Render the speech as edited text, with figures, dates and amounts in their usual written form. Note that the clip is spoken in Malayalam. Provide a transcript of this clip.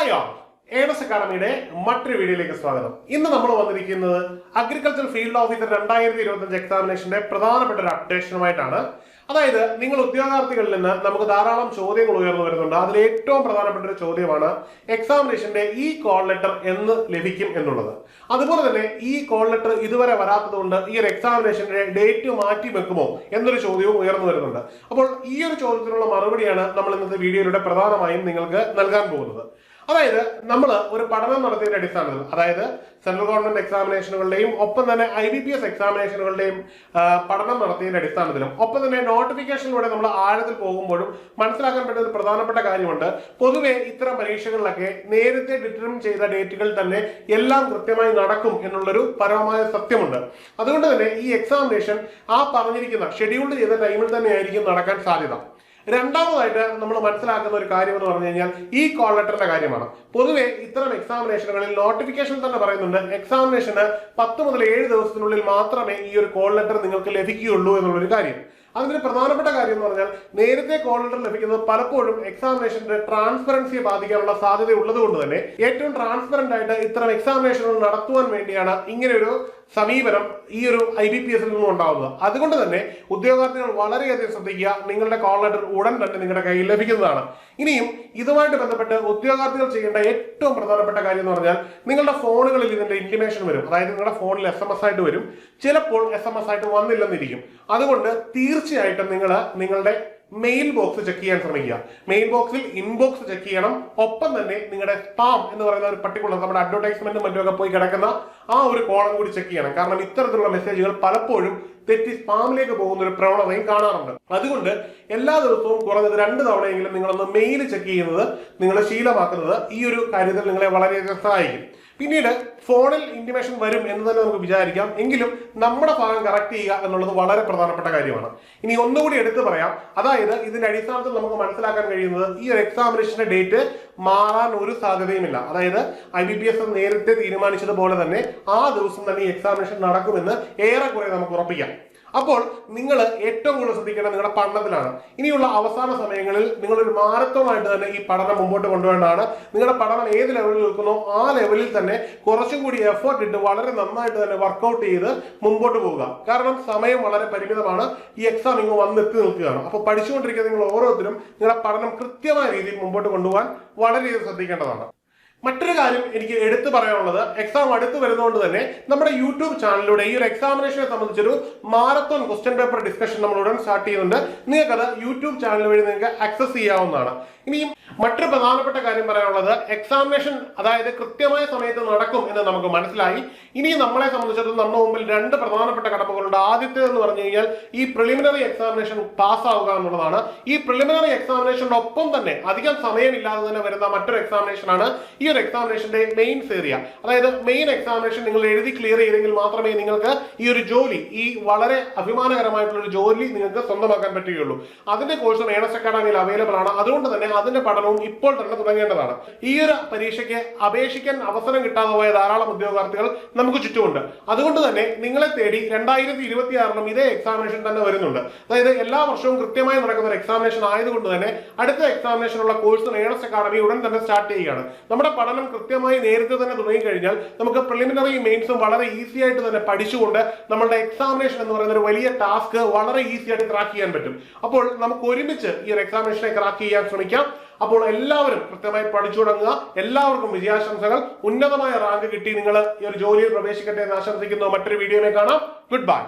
ഹായ് ഓൾ, ഏണസ് അക്കാഡമിയുടെ മറ്റൊരു വീഡിയോയിലേക്ക് സ്വാഗതം. ഇന്ന് നമ്മൾ വന്നിരിക്കുന്നത് അഗ്രികൾച്ചർ ഫീൽഡ് ഓഫീസർ 2025 എക്സാമിനേഷന്റെ പ്രധാനപ്പെട്ട ഒരു അപ്ഡേഷനുമായിട്ടാണ്. അതായത് നിങ്ങൾ ഉദ്യോഗാർത്ഥികളിൽ നിന്ന് നമുക്ക് ധാരാളം ചോദ്യങ്ങൾ ഉയർന്നു വരുന്നുണ്ട്. അതിൽ ഏറ്റവും പ്രധാനപ്പെട്ട ഒരു ചോദ്യമാണ് എക്സാമിനേഷന്റെ ഈ കോൾ ലെറ്റർ എന്ന് ലഭിക്കും എന്നുള്ളത്. അതുപോലെ തന്നെ ഈ കോൾ ലെറ്റർ ഇതുവരെ വരാത്തത് കൊണ്ട് ഈ ഒരു എക്സാമിനേഷന്റെ ഡേറ്റ് മാറ്റി വെക്കുമോ എന്നൊരു ചോദ്യവും ഉയർന്നു വരുന്നുണ്ട്. അപ്പോൾ ഈ ഒരു ചോദ്യത്തിനുള്ള മറുപടിയാണ് നമ്മൾ ഇന്നത്തെ വീഡിയോയിലൂടെ പ്രധാനമായും നിങ്ങൾക്ക് നൽകാൻ പോകുന്നത്. അതായത് നമ്മൾ ഒരു പഠനം നടത്തിയതിന്റെ അടിസ്ഥാനത്തിൽ, അതായത് സെൻട്രൽ ഗവൺമെന്റ് എക്സാമിനേഷനുകളുടെയും ഒപ്പം തന്നെ IBPS എക്സാമിനേഷനുകളുടെയും പഠനം നടത്തിയതിന്റെ അടിസ്ഥാനത്തിലും ഒപ്പം തന്നെ നോട്ടിഫിക്കേഷനിലൂടെ നമ്മൾ ആഴത്തിൽ പോകുമ്പോഴും മനസ്സിലാക്കാൻ പറ്റുന്ന ഒരു പ്രധാനപ്പെട്ട കാര്യമുണ്ട്. പൊതുവെ ഇത്തരം പരീക്ഷകളിലൊക്കെ നേരത്തെ ഡിറ്റർമിൻ ചെയ്ത ഡേറ്റുകൾ തന്നെ എല്ലാം കൃത്യമായി നടക്കും എന്നുള്ളൊരു പരമമായ സത്യമുണ്ട്. അതുകൊണ്ട് തന്നെ ഈ എക്സാമിനേഷൻ ആ പറഞ്ഞിരിക്കുന്ന ഷെഡ്യൂൾഡ് ചെയ്ത ടൈമിൽ തന്നെ ആയിരിക്കും നടക്കാൻ സാധ്യത. രണ്ടാമതായിട്ട് നമ്മൾ മനസ്സിലാക്കുന്ന ഒരു കാര്യം എന്ന് പറഞ്ഞു കഴിഞ്ഞാൽ ഈ കോൾ ലെറ്ററിന്റെ കാര്യമാണ്. പൊതുവെ ഇത്തരം എക്സാമിനേഷനുകളിൽ നോട്ടിഫിക്കേഷൻ തന്നെ പറയുന്നുണ്ട്, എക്സാമിനേഷന് 10 മുതൽ 7 ദിവസത്തിനുള്ളിൽ മാത്രമേ ഈ ഒരു കോൾ ലെറ്റർ നിങ്ങൾക്ക് ലഭിക്കുകയുള്ളൂ എന്നുള്ളൊരു കാര്യം. അതിന് പ്രധാനപ്പെട്ട കാര്യം എന്ന് പറഞ്ഞാൽ നേരത്തെ കോൾ ലെറ്റർ ലഭിക്കുന്നത് പലപ്പോഴും എക്സാമിനേഷന്റെ ട്രാൻസ്പെറൻസിയെ ബാധിക്കാനുള്ള സാധ്യത ഉള്ളത് കൊണ്ട് തന്നെ ഏറ്റവും ട്രാൻസ്പെറന്റ് ആയിട്ട് ഇത്തരം എക്സാമിനേഷനുകൾ നടത്തുവാൻ വേണ്ടിയാണ് ഇങ്ങനെ ഒരു സമീപനം ഈ ഒരു IBPS നിന്നും ഉണ്ടാവുന്നത്. അതുകൊണ്ട് തന്നെ ഉദ്യോഗാർത്ഥികൾ വളരെയധികം ശ്രദ്ധിക്കുക. നിങ്ങളുടെ കോൾ ലെറ്റർ ഉടൻ തന്നെ നിങ്ങളുടെ കയ്യിൽ ലഭിക്കുന്നതാണ്. ഇനിയും ഇതുമായിട്ട് ബന്ധപ്പെട്ട് ഉദ്യോഗാർത്ഥികൾ ചെയ്യേണ്ട ഏറ്റവും പ്രധാനപ്പെട്ട കാര്യം എന്ന് പറഞ്ഞാൽ നിങ്ങളുടെ ഫോണുകളിൽ ഇതിന്റെ ഇന്റിമേഷൻ വരും. അതായത് നിങ്ങളുടെ ഫോണിൽ SMS ആയിട്ട് വരും, ചിലപ്പോൾ SMS ആയിട്ട് വന്നില്ലെന്നിരിക്കും. അതുകൊണ്ട് തീർച്ചയായിട്ടും നിങ്ങൾ നിങ്ങളുടെ മെയിൽ ബോക്സ് ചെക്ക് ചെയ്യാൻ ശ്രമിക്കുക. മെയിൽ ബോക്സിൽ ഇൻബോക്സ് ചെക്ക് ചെയ്യണം. ഒപ്പം തന്നെ നിങ്ങളുടെ സ്പാം എന്ന് പറയുന്ന ഒരു പർട്ടിക്കുലർ നമ്മുടെ അഡ്വർടൈസ്മെന്റും മറ്റുമൊക്കെ പോയി കിടക്കുന്ന ആ ഒരു കോളം കൂടി ചെക്ക് ചെയ്യണം. കാരണം ഇത്തരത്തിലുള്ള മെസ്സേജുകൾ പലപ്പോഴും തെറ്റി സ്പാമിലേക്ക് പോകുന്ന ഒരു പ്രവണതയും കാണാറുണ്ട്. അതുകൊണ്ട് എല്ലാ ദിവസവും കുറഞ്ഞത് 2 തവണയെങ്കിലും നിങ്ങളൊന്ന് മെയിൽ ചെക്ക് ചെയ്യുന്നത് നിങ്ങൾ ശീലമാക്കുന്നത് ഈ ഒരു കാര്യത്തിൽ നിങ്ങളെ വളരെയധികം സഹായിക്കും. പിന്നീട് ഫോണിൽ ഇന്റിമേഷൻ വരും എന്ന് തന്നെ നമുക്ക് വിചാരിക്കാം, എങ്കിലും നമ്മുടെ ഭാഗം കറക്റ്റ് ചെയ്യുക എന്നുള്ളത് വളരെ പ്രധാനപ്പെട്ട കാര്യമാണ്. ഇനി ഒന്നുകൂടി എടുത്തു പറയാം. അതായത് ഇതിന്റെ അടിസ്ഥാനത്തിൽ നമുക്ക് മനസ്സിലാക്കാൻ കഴിയുന്നത് ഈ ഒരു എക്സാമിനേഷന്റെ ഡേറ്റ് മാറാൻ ഒരു സാധ്യതയുമില്ല. അതായത് IBPS നേരത്തെ തീരുമാനിച്ചതുപോലെ തന്നെ ആ ദിവസം തന്നെ ഈ എക്സാമിനേഷൻ നടക്കുമെന്ന് ഏറെക്കുറെ നമുക്ക് ഉറപ്പിക്കാം. അപ്പോൾ നിങ്ങൾ ഏറ്റവും കൂടുതൽ ശ്രദ്ധിക്കേണ്ടത് നിങ്ങളുടെ പഠനത്തിലാണ്. ഇനിയുള്ള അവസാന സമയങ്ങളിൽ നിങ്ങളൊരു മാരത്തോണായിട്ട് തന്നെ ഈ പഠനം മുമ്പോട്ട് കൊണ്ടുപോകേണ്ടതാണ്. നിങ്ങളുടെ പഠനം ഏത് ലെവലിൽ നിൽക്കുന്നോ ആ ലെവലിൽ തന്നെ കുറച്ചും കൂടി എഫേർട്ട് ഇട്ട് വളരെ നന്നായിട്ട് തന്നെ വർക്കൗട്ട് ചെയ്ത് മുമ്പോട്ട് പോവുക. കാരണം സമയം വളരെ പരിമിതമാണ്. ഈ എക്സാം ഇങ്ങ് വന്നെത്തി നിൽക്കുകയാണ്. അപ്പോൾ പഠിച്ചുകൊണ്ടിരിക്കുന്ന നിങ്ങൾ ഓരോരുത്തരും നിങ്ങളുടെ പഠനം കൃത്യമായ രീതിയിൽ മുമ്പോട്ട് കൊണ്ടുപോകാൻ വളരെയധികം ശ്രദ്ധിക്കേണ്ടതാണ്. മറ്റൊരു കാര്യം എനിക്ക് എടുത്തു പറയാനുള്ളത്, എക്സാം അടുത്ത് വരുന്നതുകൊണ്ട് തന്നെ നമ്മുടെ യൂട്യൂബ് ചാനലിലൂടെ ഈ ഒരു എക്സാമിനേഷനെ സംബന്ധിച്ചൊരു മാരത്തോൺ ക്വസ്റ്റ്യൻ പേപ്പർ ഡിസ്കഷൻ നമ്മൾ ഉടൻ സ്റ്റാർട്ട് ചെയ്യുന്നുണ്ട്. നിങ്ങൾക്കത് യൂട്യൂബ് ചാനൽ വഴി നിങ്ങൾക്ക് ആക്സസ് ചെയ്യാവുന്നതാണ്. ഇനിയും മറ്റൊരു പ്രധാനപ്പെട്ട കാര്യം പറയാനുള്ളത്, എക്സാമിനേഷൻ അതായത് കൃത്യമായ സമയത്ത് നടക്കും എന്ന് നമുക്ക് മനസ്സിലായി. ഇനി നമ്മളെ സംബന്ധിച്ചിടത്തോളം നമ്മുടെ മുമ്പിൽ 2 പ്രധാനപ്പെട്ട കടമ്പകളുണ്ട്. ആദ്യത്തേത് എന്ന് പറഞ്ഞു കഴിഞ്ഞാൽ ഈ പ്രിലിമിനറി എക്സാമിനേഷൻ പാസ്സാവുക എന്നുള്ളതാണ്. ഈ പ്രിലിമിനറി എക്സാമിനേഷന്റെ ഒപ്പം തന്നെ അധികം സമയമില്ലാതെ തന്നെ വരുന്ന മറ്റൊരു എക്സാമിനേഷനാണ് ഈ ഒരു എക്സാമിനേഷന്റെ മെയിൻസ് ഏരിയ. അതായത് മെയിൻ എക്സാമിനേഷൻ നിങ്ങൾ എഴുതി ക്ലിയർ ചെയ്തെങ്കിൽ മാത്രമേ നിങ്ങൾക്ക് ഈ ഒരു ജോലി, ഈ വളരെ അഭിമാനകരമായിട്ടുള്ള ഒരു ജോലി നിങ്ങൾക്ക് സ്വന്തമാക്കാൻ പറ്റുകയുള്ളൂ. അതിന്റെ കോഴ്സ് ഏണസ് അക്കാഡമിയിൽ അവൈലബിൾ ആണ്. അതുകൊണ്ട് തന്നെ അതിന്റെ പഠനവും ഇപ്പോൾ തന്നെ തുടങ്ങേണ്ടതാണ്. ഈ ഒരു പരീക്ഷയ്ക്ക് അപേക്ഷിക്കാൻ അവസരം കിട്ടാതെ പോയ ധാരാളം ഉദ്യോഗാർത്ഥികൾ നമുക്ക് ചുറ്റുമുണ്ട്. അതുകൊണ്ട് തന്നെ നിങ്ങളെ തേടി 2026 ഇതേ എക്സാമിനേഷൻ തന്നെ വരുന്നുണ്ട്. അതായത് എല്ലാ വർഷവും കൃത്യമായി നടക്കുന്ന ഒരു എക്സാമിനേഷൻ ആയതുകൊണ്ട് തന്നെ അടുത്ത എക്സാമിനേഷനുള്ള കോഴ്സ് ഏണസ് അക്കാഡമി ഉടൻ തന്നെ സ്റ്റാർട്ട് ചെയ്യുകയാണ്. നമ്മുടെ പഠനം കൃത്യമായി നേരത്തെ തന്നെ തുടങ്ങി കഴിഞ്ഞാൽ നമുക്ക് പ്രിലിമിനറി മെയിൻസും വളരെ ഈസി ആയിട്ട് തന്നെ പഠിച്ചുകൊണ്ട് നമ്മളുടെ എക്സാമിനേഷൻ എന്ന് പറയുന്ന ഒരു വലിയ ടാസ്ക് വളരെ ഈസി ആയിട്ട് ക്രാക്ക് ചെയ്യാൻ പറ്റും. അപ്പോൾ നമുക്ക് ഒരുമിച്ച് ഈ ഒരു എക്സാമിനേഷനെ ക്രാക്ക് ചെയ്യാൻ ശ്രമിക്കാം. അപ്പോൾ എല്ലാവരും കൃത്യമായി പഠിച്ചു തുടങ്ങുക. എല്ലാവർക്കും വിജയാശംസകൾ. ഉന്നതമായ റാങ്ക് കിട്ടി നിങ്ങൾ ഈ ഒരു ജോലിയിൽ പ്രവേശിക്കട്ടെ എന്ന് ആശംസിക്കുന്നു. മറ്റൊരു വീഡിയോയിൽ കാണാം. Good bye.